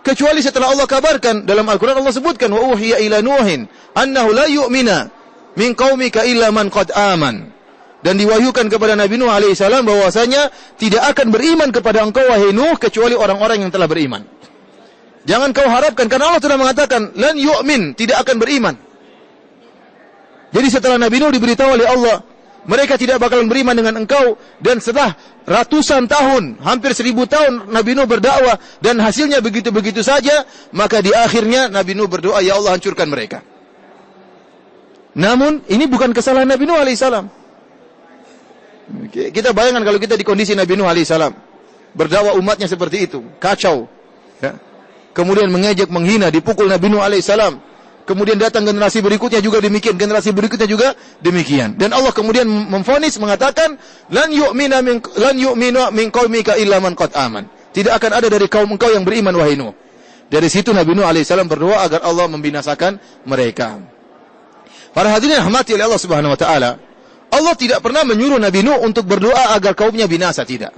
kecuali setelah Allah kabarkan dalam Al-Quran. Allah sebutkan, wa uhiya ila Nuhin annahu la yu'mina min qaumika illa man qad aman. Dan diwahyukan kepada Nabi Nuh alaihissalam bahwasanya tidak akan beriman kepada engkau wahai Nuh kecuali orang-orang yang telah beriman. Jangan kau harapkan, karena Allah telah mengatakan lan yu'min, tidak akan beriman. Jadi setelah Nabi Nuh diberitahu oleh Allah, mereka tidak bakalan beriman dengan engkau, dan setelah ratusan tahun, hampir 1000 tahun Nabi Nuh berdakwah dan hasilnya begitu-begitu saja, maka di akhirnya Nabi Nuh berdoa, ya Allah hancurkan mereka. Namun ini bukan kesalahan Nabi Nuh alaihissalam. Kita bayangkan kalau kita di kondisi Nabi Nuh alaihissalam, berdakwah umatnya seperti itu, kacau, ya. Kemudian mengejek, menghina, dipukul Nabi Nuh alaihissalam. Kemudian datang generasi berikutnya juga demikian, generasi berikutnya juga demikian. Dan Allah kemudian memvonis, mengatakan, lan yu'mina min qaumika illa man qad aman. Tidak akan ada dari kaum engkau yang beriman, wahai Nuh. Dari situ Nabi Nuh alaihissalam berdoa agar Allah membinasakan mereka. Para hadirin yang dirahmati oleh Allah Subhanahu wa taala, Allah tidak pernah menyuruh Nabi Nuh untuk berdoa agar kaumnya binasa, tidak.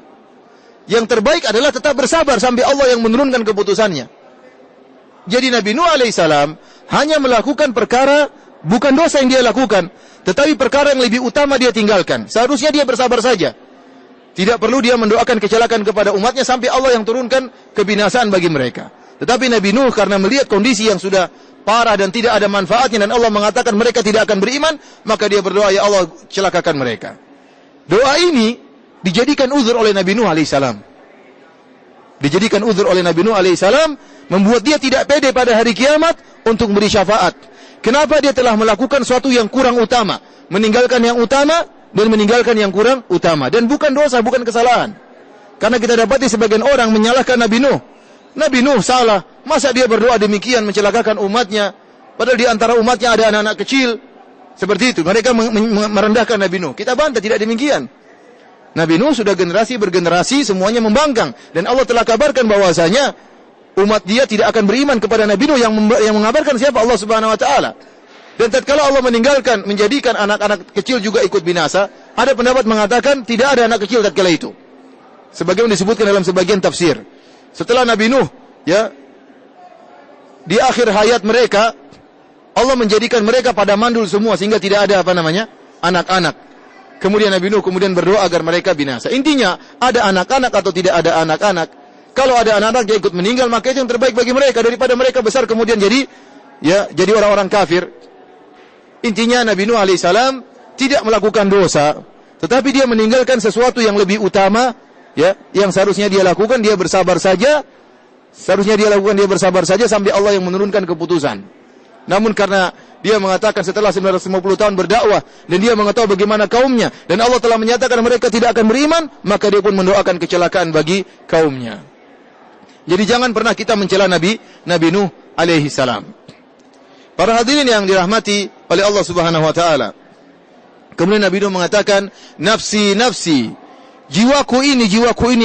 Yang terbaik adalah tetap bersabar sampai Allah yang menurunkan keputusannya. Jadi Nabi Nuh alaihissalam hanya melakukan perkara, bukan dosa yang dia lakukan, tetapi perkara yang lebih utama dia tinggalkan. Seharusnya dia bersabar saja. Tidak perlu dia mendoakan kecelakaan kepada umatnya sampai Allah yang turunkan kebinasaan bagi mereka. Tetapi Nabi Nuh karena melihat kondisi yang sudah parah dan tidak ada manfaatnya, dan Allah mengatakan mereka tidak akan beriman, maka dia berdoa, ya Allah celakakan mereka. Doa ini dijadikan uzur oleh Nabi Nuh alaihissalam. Dijadikan uzur oleh Nabi Nuh alaihissalam, membuat dia tidak pede pada hari kiamat untuk memberi syafaat. Kenapa? Dia telah melakukan sesuatu yang kurang utama, meninggalkan yang utama dan meninggalkan yang kurang utama. Dan bukan dosa, bukan kesalahan. Karena kita dapati sebagian orang menyalahkan Nabi Nuh. Nabi Nuh salah, masa dia berdoa demikian mencelakakan umatnya, padahal di antara umatnya ada anak-anak kecil. Seperti itu, mereka merendahkan Nabi Nuh. Kita bantah, tidak demikian. Nabi Nuh sudah generasi bergenerasi semuanya membangkang, dan Allah telah kabarkan bahwasanya umat dia tidak akan beriman kepada Nabi Nuh, yang mengabarkan siapa? Allah Subhanahu wa taala. Dan tatkala Allah meninggalkan, menjadikan anak-anak kecil juga ikut binasa, ada pendapat mengatakan tidak ada anak kecil tatkala itu. Sebagaimana disebutkan dalam sebagian tafsir. Setelah Nabi Nuh, ya, di akhir hayat mereka, Allah menjadikan mereka pada mandul semua sehingga tidak ada anak-anak. Kemudian Nabi Nuh kemudian berdoa agar mereka binasa. Intinya, ada anak-anak atau tidak ada anak-anak, kalau ada anak-anak yang ikut meninggal, maka itu yang terbaik bagi mereka daripada mereka besar kemudian jadi orang-orang kafir. Intinya Nabi Nuh alaihissalam tidak melakukan dosa, tetapi dia meninggalkan sesuatu yang lebih utama, ya, yang seharusnya dia lakukan, dia bersabar saja. Seharusnya dia lakukan, dia bersabar saja sampai Allah yang menurunkan keputusan. Namun karena dia mengatakan setelah 950 tahun berdakwah dan dia mengetahui bagaimana kaumnya, dan Allah telah menyatakan mereka tidak akan beriman, maka dia pun mendoakan kecelakaan bagi kaumnya. Jadi jangan pernah kita mencela Nabi Nuh alaihi salam. Para hadirin yang dirahmati oleh Allah Subhanahu wa taala. Kemudian Nabi Nuh mengatakan, nafsi, nafsi. Jiwaku ini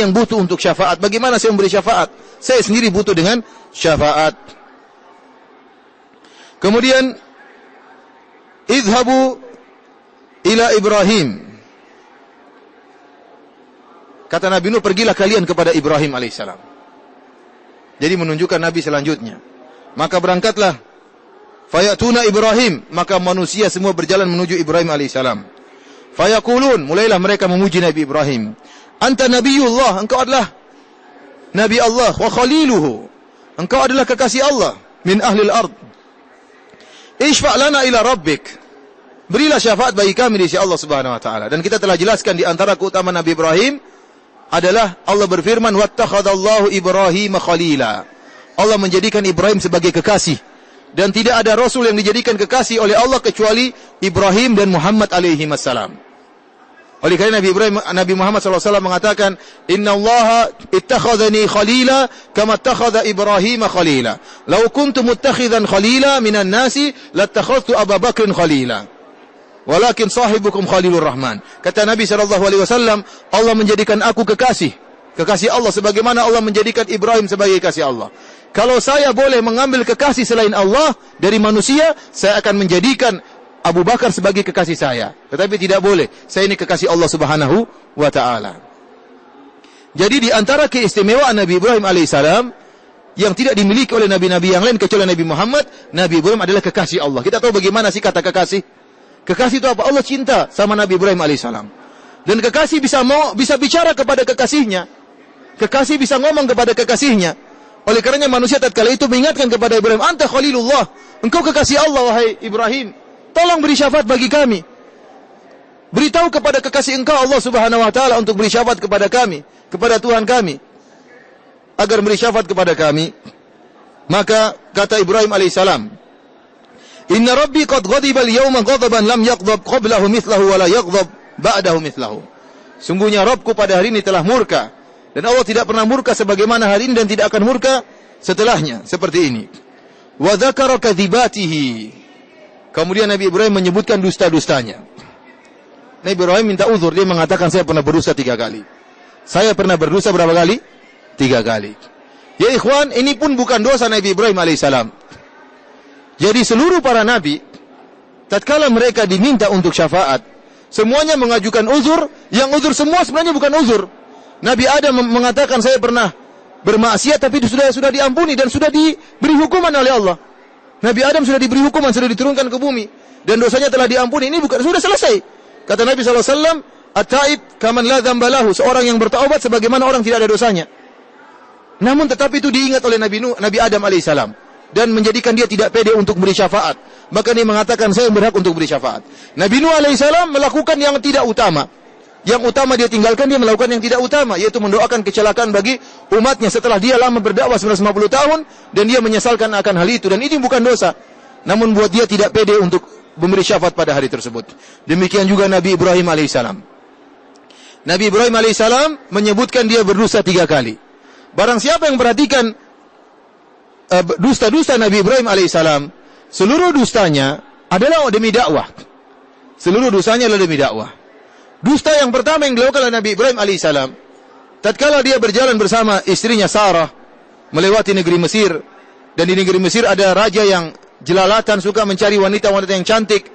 yang butuh untuk syafaat. Bagaimana saya memberi syafaat? Saya sendiri butuh dengan syafaat. Kemudian idhabu ila Ibrahim. Kata Nabi Nuh, pergilah kalian kepada Ibrahim alaihissalam. Jadi menunjukkan Nabi selanjutnya. Maka berangkatlah. Fayatuna Ibrahim. Maka manusia semua berjalan menuju Ibrahim alaihissalam. Fayakulun. Mulailah mereka memuji Nabi Ibrahim. Anta Nabiullah. Engkau adalah Nabi Allah. Wa khaliluhu. Engkau adalah kekasih Allah. Min ahlil ard. Ishfa' lana ila rabbik. Berilah syafaat bagi kami di sisi Allah Subhanahu wa taala. Dan kita telah jelaskan di antara keutamaan Nabi Ibrahim adalah Allah berfirman, wattakhadallahu Ibrahim khalila. Allah menjadikan Ibrahim sebagai kekasih, dan tidak ada rasul yang dijadikan kekasih oleh Allah kecuali Ibrahim dan Muhammad alaihi wassalam. Oleh karena Nabi Muhammad SAW mengatakan, innallaha ittakhadhani khalila kama ittakhadha Ibrahim khalila. Law kuntu muttakhidan khalila minan nasi lattakhadhtu Abu Bakrin khalila. Walakin sahibukum Khalilur Rahman. Kata Nabi SAW, Allah menjadikan aku kekasih Allah, sebagaimana Allah menjadikan Ibrahim sebagai kekasih Allah. Kalau saya boleh mengambil kekasih selain Allah dari manusia, saya akan menjadikan Abu Bakar sebagai kekasih saya. Tetapi tidak boleh. Saya ini kekasih Allah Subhanahu wa taala. Jadi di antara keistimewaan Nabi Ibrahim alaihissalam yang tidak dimiliki oleh nabi-nabi yang lain kecuali Nabi Muhammad, Nabi Ibrahim adalah kekasih Allah. Kita tahu bagaimana sih kata kekasih? Kekasih itu apa? Allah cinta sama Nabi Ibrahim alaihissalam. Dan kekasih bisa bicara kepada kekasihnya. Kekasih bisa ngomong kepada kekasihnya. Oleh karenanya manusia tatkala itu mengingatkan kepada Ibrahim, anta khalilullah. Engkau kekasih Allah, wahai Ibrahim. tolong beri syafaat bagi kami. Beritahu kepada kekasih engkau Allah subhanahu wa ta'ala untuk beri syafaat kepada kami, kepada Tuhan kami, agar beri syafaat kepada kami. Maka kata Ibrahim alaihissalam, Inna Rabbi qad ghadiba al-yawma ghadaban lam yaghdab qablahu mithlahu wa la yaghdab ba'dahu mithlahu. Sungguhnya Rabbku pada hari ini telah murka, dan Allah tidak pernah murka sebagaimana hari ini dan tidak akan murka setelahnya seperti ini. Wa dzakara kadzibatihi. Kemudian Nabi Ibrahim menyebutkan dusta-dustanya. Nabi Ibrahim minta uzur, dia mengatakan saya pernah berdosa 3 kali. Saya pernah berdosa berapa kali? 3 kali. Ya ikhwan, ini pun bukan dosa Nabi Ibrahim alaihissalam. Jadi seluruh para nabi, tatkala mereka diminta untuk syafaat, semuanya mengajukan uzur, yang uzur semua sebenarnya bukan uzur. Nabi Adam mengatakan saya pernah bermaksiat tapi itu sudah diampuni dan sudah diberi hukuman oleh Allah. Nabi Adam sudah diberi hukuman, sudah diturunkan ke bumi dan dosanya telah diampuni. Ini bukan sudah selesai. Kata Nabi SAW, At-Taib kaman la dzamba lahu, seorang yang bertaubat sebagaimana orang tidak ada dosanya. Namun tetapi itu diingat oleh Nabi Adam alaihissalam dan menjadikan dia tidak pede untuk beri syafaat. Maka dia mengatakan saya berhak untuk beri syafaat. Nabi Nuh alaihissalam melakukan yang tidak utama. Yang utama dia tinggalkan, dia melakukan yang tidak utama, yaitu mendoakan kecelakaan bagi umatnya setelah dia lama berdakwah 950 tahun dan dia menyesalkan akan hal itu, dan ini bukan dosa. Namun buat dia tidak pede untuk memberi syafaat pada hari tersebut. Demikian juga Nabi Ibrahim alaihissalam. Nabi Ibrahim alaihissalam menyebutkan dia berdosa 3 kali. Barang siapa yang perhatikan dusta-dusta Nabi Ibrahim alaihissalam, seluruh dustanya adalah demi dakwah. Seluruh dustanya adalah demi dakwah. Dusta yang pertama yang dilakukan oleh Nabi Ibrahim alaihissalam, tatkala dia berjalan bersama istrinya Sarah melewati negeri Mesir, dan di negeri Mesir ada raja yang jelalatan, suka mencari wanita-wanita yang cantik,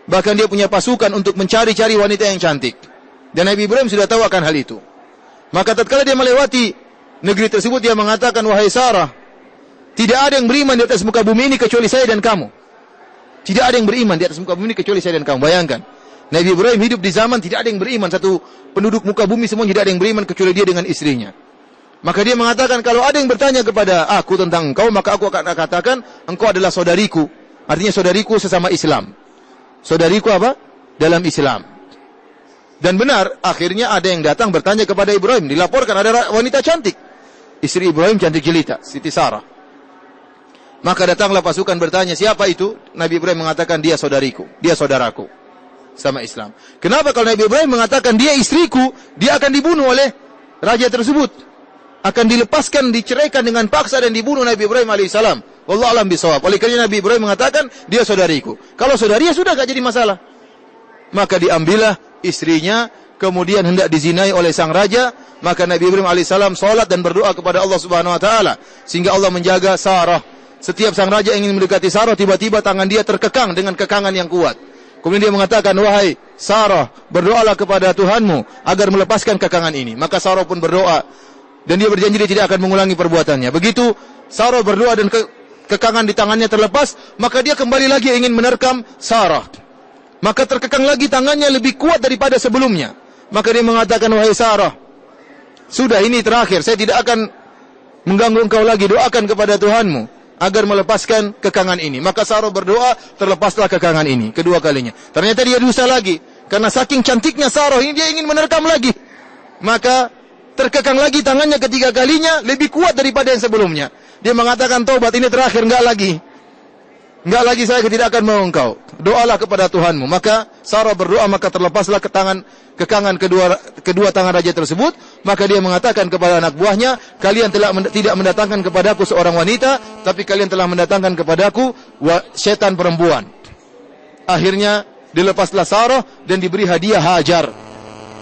bahkan dia punya pasukan untuk mencari-cari wanita yang cantik, dan Nabi Ibrahim sudah tahu akan hal itu. Maka tatkala dia melewati negeri tersebut, dia mengatakan, wahai Sarah, tidak ada yang beriman di atas muka bumi ini kecuali saya dan kamu. Tidak ada yang beriman di atas muka bumi ini kecuali saya dan kamu. Bayangkan, Nabi Ibrahim hidup di zaman tidak ada yang beriman. Satu penduduk muka bumi semua tidak ada yang beriman kecuali dia dengan istrinya. Maka dia mengatakan, kalau ada yang bertanya kepada aku tentang engkau, maka aku akan katakan, engkau adalah saudariku. Artinya saudariku sesama Islam. Saudariku apa? Dalam Islam. Dan benar, akhirnya ada yang datang bertanya kepada Ibrahim. Dilaporkan ada wanita cantik. Istri Ibrahim cantik jelita, Siti Sarah. Maka datanglah pasukan bertanya, siapa itu? Nabi Ibrahim mengatakan, dia saudariku, dia saudaraku sama Islam. Kenapa kalau Nabi Ibrahim mengatakan dia istriku, dia akan dibunuh oleh raja tersebut, akan dilepaskan, diceraikan dengan paksa dan dibunuh Nabi Ibrahim alaihissalam. Wallahu a'lam bishawab. Oleh kerana Nabi Ibrahim mengatakan dia saudariku. Kalau saudari ya sudah, enggak jadi masalah. Maka diambillah istrinya, kemudian hendak dizinai oleh sang raja. Maka Nabi Ibrahim alaihissalam salat dan berdoa kepada Allah Subhanahu wa taala sehingga Allah menjaga Sarah. Setiap sang raja ingin mendekati Sarah, tiba-tiba tangan dia terkekang dengan kekangan yang kuat. Kemudian dia mengatakan, wahai Sarah, berdoalah kepada Tuhanmu agar melepaskan kekangan ini. Maka Sarah pun berdoa dan dia berjanji dia tidak akan mengulangi perbuatannya. Begitu Sarah berdoa dan kekangan di tangannya terlepas, maka dia kembali lagi ingin menerkam Sarah. Maka terkekang lagi tangannya lebih kuat daripada sebelumnya. Maka dia mengatakan, wahai Sarah, sudah ini terakhir, saya tidak akan mengganggu engkau lagi, doakan kepada Tuhanmu agar melepaskan kekangan ini. Maka Sarah berdoa, terlepaslah kekangan ini kedua kalinya. Ternyata dia dusta lagi, karena saking cantiknya Sarah ini dia ingin menerkam lagi. Maka terkekang lagi tangannya ketiga kalinya, lebih kuat daripada yang sebelumnya. Dia mengatakan, taubat, ini terakhir, enggak lagi saya tidak akan mau engkau. Doalah kepada Tuhanmu. Maka Sarah berdoa, maka terlepaslah kekangan kedua tangan raja tersebut. Maka dia mengatakan kepada anak buahnya, kalian telah tidak mendatangkan kepadaku seorang wanita, tapi kalian telah mendatangkan kepadaku setan perempuan. Akhirnya dilepaslah Sarah dan diberi hadiah Hajar.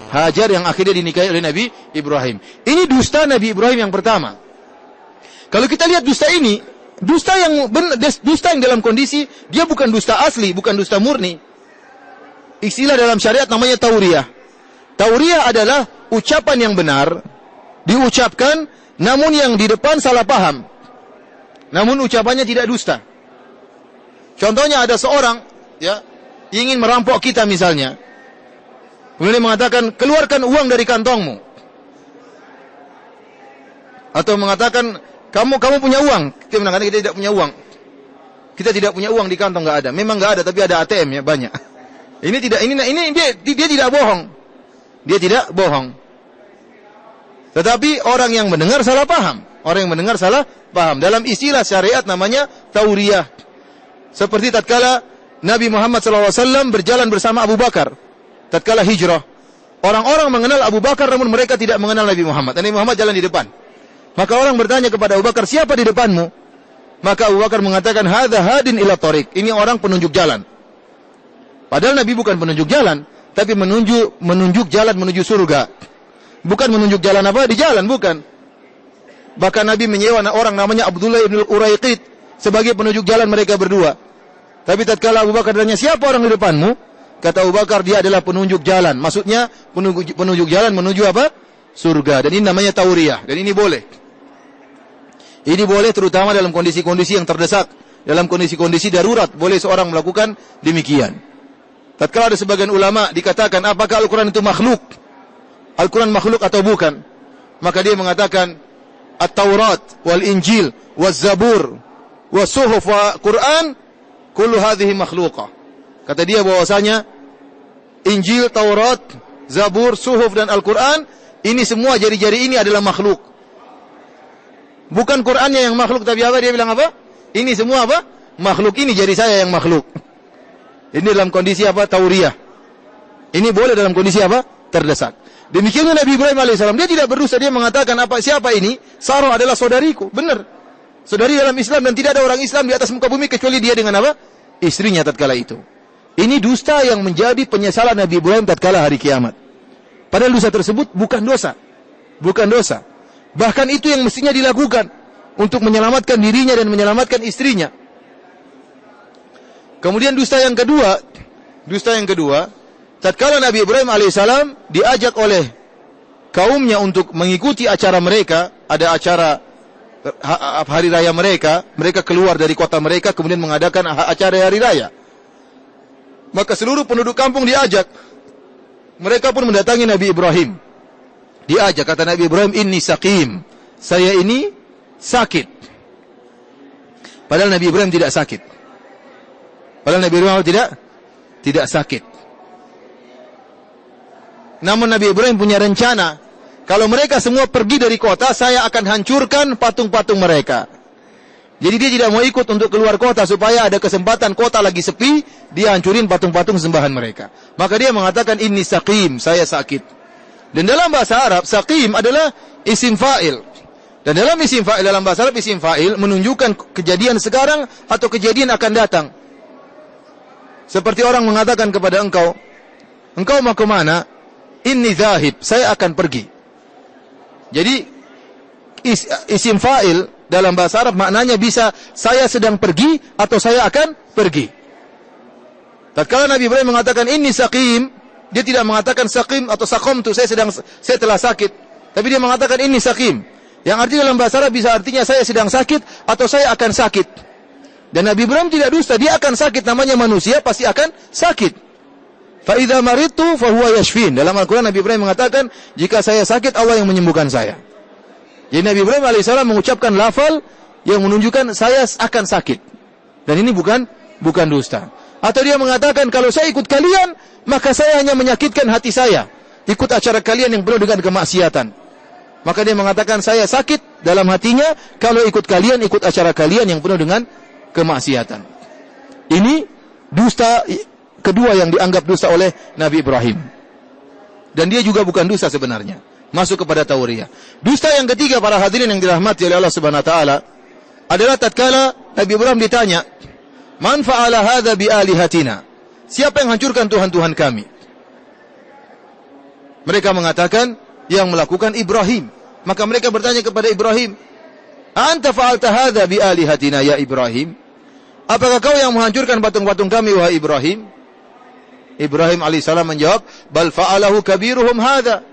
Hajar yang akhirnya dinikahi oleh Nabi Ibrahim. Ini dusta Nabi Ibrahim yang pertama. Kalau kita lihat dusta ini, dusta yang dalam kondisi dia bukan dusta asli, bukan dusta murni. Istilah dalam syariat namanya tauriyah. Tauriyah adalah ucapan yang benar diucapkan, namun yang di depan salah paham. Namun ucapannya tidak dusta. Contohnya ada seorang ingin merampok kita misalnya. Kemudian mengatakan, keluarkan uang dari kantongmu. Atau mengatakan, kamu punya uang. Kita mengatakan kita tidak punya uang. Kita tidak punya uang di kantong, enggak ada. Memang enggak ada, tapi ada ATM ya banyak. Ini dia tidak bohong. Dia tidak bohong. Tetapi orang yang mendengar salah paham. Orang yang mendengar salah paham. Dalam istilah syariat namanya tauriyah. Seperti tatkala Nabi Muhammad SAW berjalan bersama Abu Bakar. Tatkala hijrah. Orang-orang mengenal Abu Bakar namun mereka tidak mengenal Nabi Muhammad. Nabi Muhammad jalan di depan. Maka orang bertanya kepada Abu Bakar, siapa di depanmu? Maka Abu Bakar mengatakan, hadza hadin ila tariq. Ini orang penunjuk jalan. Padahal Nabi bukan penunjuk jalan, tapi menunjuk jalan menuju surga. Bukan menunjuk jalan apa? Di jalan, bukan. Bahkan Nabi menyewa orang namanya Abdullah ibn Uraiqid sebagai penunjuk jalan mereka berdua. Tapi tatkala Abu Bakar tanya, siapa orang di depanmu? Kata Abu Bakar, dia adalah penunjuk jalan. Maksudnya penunjuk jalan menuju apa? Surga. Dan ini namanya tauriyah. Dan ini boleh. Ini boleh terutama dalam kondisi-kondisi yang terdesak. Dalam kondisi-kondisi darurat. Boleh seorang melakukan demikian. Tatkala ada sebagian ulama dikatakan, apakah Al-Quran itu makhluk? Al-Quran makhluk atau bukan? Maka dia mengatakan, At-Taurat, wal-Injil, wal-Zabur, wal-Suhuf, wal-Quran, kullu hadhihi makhluqah. Kata dia bahwasanya, Injil, Taurat, Zabur, Suhuf, dan Al-Quran, ini semua jari-jari ini adalah makhluk. Bukan Qurannya yang makhluk, tapi apa? Dia bilang apa? Ini semua apa? Makhluk, ini jari saya yang makhluk. Ini dalam kondisi apa? Tauriyah. Ini boleh dalam kondisi apa? Terdesak. Demikian Nabi Ibrahim alaihissalam, dia tidak berdusta, dia mengatakan siapa ini? Sarah adalah saudariku. Benar. Saudari dalam Islam dan tidak ada orang Islam di atas muka bumi kecuali dia dengan apa? Istrinya tatkala itu. Ini dusta yang menjadi penyesalan Nabi Ibrahim tatkala hari kiamat. Padahal dosa tersebut bukan dosa. Bukan dosa. Bahkan itu yang mestinya dilakukan untuk menyelamatkan dirinya dan menyelamatkan istrinya. Kemudian dusta yang kedua, tatkala Nabi Ibrahim alaihissalam diajak oleh kaumnya untuk mengikuti acara mereka, ada acara hari raya mereka keluar dari kota mereka kemudian mengadakan acara hari raya. Maka seluruh penduduk kampung diajak. Mereka pun mendatangi Nabi Ibrahim. Diajak, kata Nabi Ibrahim, inni saqim. Saya ini sakit. Padahal Nabi Ibrahim tidak sakit. Padahal Nabi Ibrahim tidak sakit. Namun Nabi Ibrahim punya rencana. Kalau mereka semua pergi dari kota, saya akan hancurkan patung-patung mereka. Jadi dia tidak mau ikut untuk keluar kota supaya ada kesempatan kota lagi sepi, dia hancurin patung-patung sembahan mereka. Maka dia mengatakan inni saqim, saya sakit. Dan dalam bahasa Arab, saqim adalah isim fa'il. Dan dalam isim fa'il, dalam bahasa Arab isim fa'il menunjukkan kejadian sekarang atau kejadian akan datang. Seperti orang mengatakan kepada engkau mau ke mana? Inni zahib, saya akan pergi. Jadi isim fa'il dalam bahasa Arab maknanya bisa saya sedang pergi atau saya akan pergi. Tatkala Nabi Ibrahim mengatakan inni saqim, dia tidak mengatakan saqim atau saqamtu, saya telah sakit. Tapi dia mengatakan inni saqim. Yang artinya dalam bahasa Arab bisa artinya saya sedang sakit atau saya akan sakit. Dan Nabi Ibrahim tidak dusta, dia akan sakit, namanya manusia pasti akan sakit. Fa idza maridtu fa huwa yashfin. Dalam Al-Qur'an Nabi Ibrahim mengatakan, jika saya sakit Allah yang menyembuhkan saya. Jadi Nabi Ibrahim alaihissalam mengucapkan lafal yang menunjukkan saya akan sakit. Dan ini bukan dusta. Atau dia mengatakan kalau saya ikut kalian, maka saya hanya menyakitkan hati saya. Ikut acara kalian yang penuh dengan kemaksiatan. Maka dia mengatakan saya sakit dalam hatinya kalau ikut kalian, ikut acara kalian yang penuh dengan kemaksiatan. Ini dusta kedua yang dianggap dusta oleh Nabi Ibrahim. Dan dia juga bukan dusta sebenarnya. Masuk kepada tauriyah. Dusta yang ketiga para hadirin yang dirahmati oleh Allah Subhanahu wa taala adalah tatkala Nabi Ibrahim ditanya, "Man fa'ala hadza bi alihatina?" Siapa yang hancurkan Tuhan-Tuhan kami? Mereka mengatakan yang melakukan Ibrahim. Maka mereka bertanya kepada Ibrahim, "Anta fa'alta hadza bi alihatina ya Ibrahim?" Apakah kau yang menghancurkan patung-patung kami wahai Ibrahim? Ibrahim alaihissalam menjawab, "Bal fa'alahu kabiruhum hadza."